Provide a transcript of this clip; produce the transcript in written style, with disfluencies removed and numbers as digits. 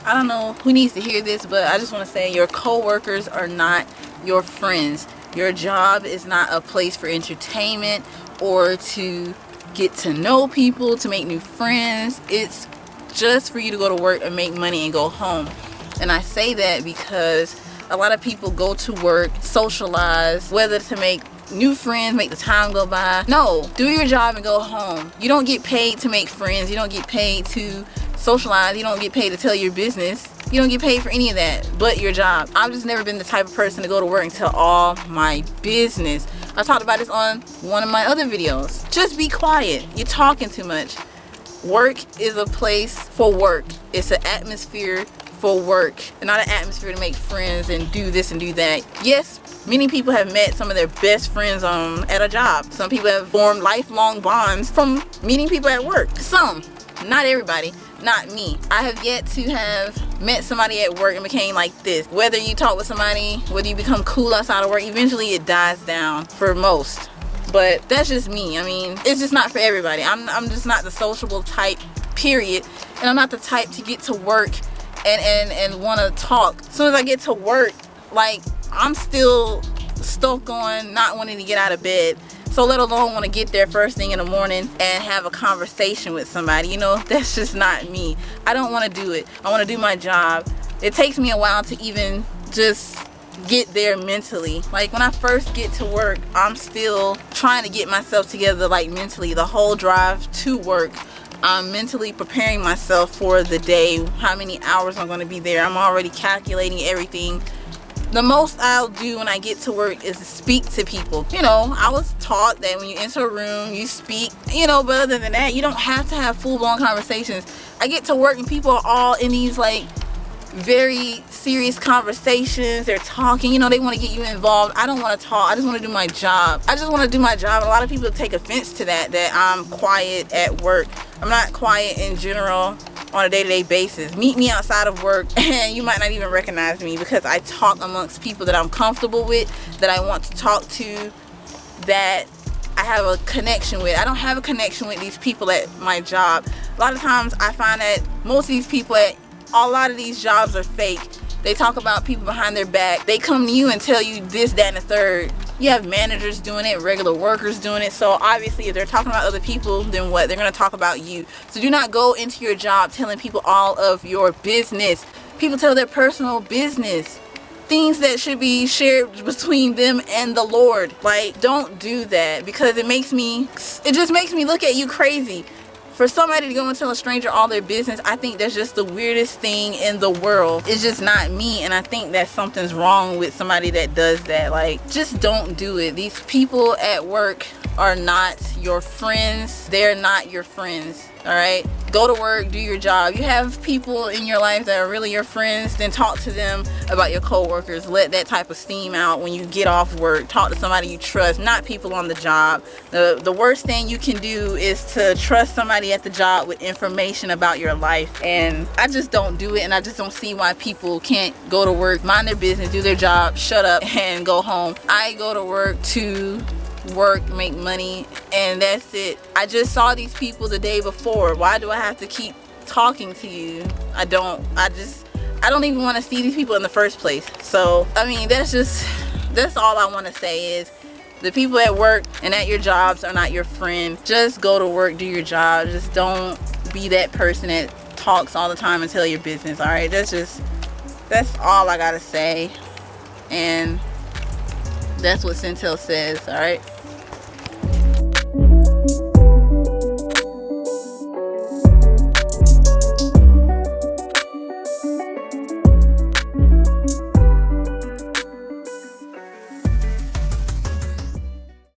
I don't know who needs to hear this, but I just want to say your coworkers are not your friends. Your job is not a place for entertainment or to get to know people, to make new friends. It's just for you to go to work and make money and go home. And I say that because a lot of people go to work, socialize, whether to make new friends, make the time go by. No, do your job and go home. You don't get paid to make friends. You don't get paid to socialize. You don't get paid to tell your business. You don't get paid for any of that but your job. I've just never been the type of person to go to work and tell all my business. I talked about this on one of my other videos. Just be quiet. You're talking too much. Work is a place for work. It's an atmosphere for work, and not an atmosphere to make friends and do this and do that. Yes, many people have met some of their best friends at a job. Some people have formed lifelong bonds from meeting people at work. Some, not everybody, not me. I have yet to have met somebody at work and became like this. Whether you talk with somebody, whether you become cool outside of work, eventually it dies down for most. But that's just me. I mean, it's just not for everybody. I'm just not the sociable type, period. And I'm not the type to get to work and want to talk. As soon as I get to work, like, I'm still stoked on not wanting to get out of bed. So let alone want to get there first thing in the morning and have a conversation with somebody. You know, that's just not me. I don't want to do it. I want to do my job. It takes me a while to even just get there mentally. Like, when I first get to work, I'm still trying to get myself together, like, mentally. The whole drive to work, I'm mentally preparing myself for the day, how many hours I'm going to be there. I'm already calculating everything. The most I'll do when I get to work is to speak to people. You know, I was taught that when you enter a room, you speak, you know, but other than that, you don't have to have full-blown conversations. I get to work and people are all in these, like, very serious conversations. They're talking, you know, they want to get you involved. I don't want to talk. I just want to do my job. I just want to do my job. A lot of people take offense to that I'm quiet at work. I'm not quiet in general on a day-to-day basis. Meet me outside of work and you might not even recognize me because I talk amongst people that I'm comfortable with, that I want to talk to, that I have a connection with. I don't have a connection with these people at my job. A lot of times I find that most of these people at a lot of these jobs are fake. They talk about people behind their back. They come to you and tell you this, that, and the third. You have managers doing it, regular workers doing it. So obviously if they're talking about other people, then what? They're going to talk about you. So do not go into your job telling people all of your business. People tell their personal business. Things that should be shared between them and the Lord. Like, don't do that, because it just makes me look at you crazy. For somebody to go and tell a stranger all their business, I think that's just the weirdest thing in the world. It's just not me, and I think that something's wrong with somebody that does that. Like, just don't do it. These people at work are not your friends. They're not your friends, all right? Go to work, do your job. You have people in your life that are really your friends, then talk to them about your coworkers. Let that type of steam out when you get off work. Talk to somebody you trust, not people on the job. The worst thing you can do is to trust somebody at the job with information about your life. And I just don't do it, and I just don't see why people can't go to work, mind their business, do their job, shut up, and go home. I go to work to work, make money, and that's it. I just saw these people the day before. Why do I have to keep talking to you? I don't even want to see these people in the first place. So I mean, that's all I want to say is the people at work and at your jobs are not your friend. Just go to work, do your job. Just don't be that person that talks all the time and tell your business. All right, that's all I gotta say, and that's what Centel says. All right.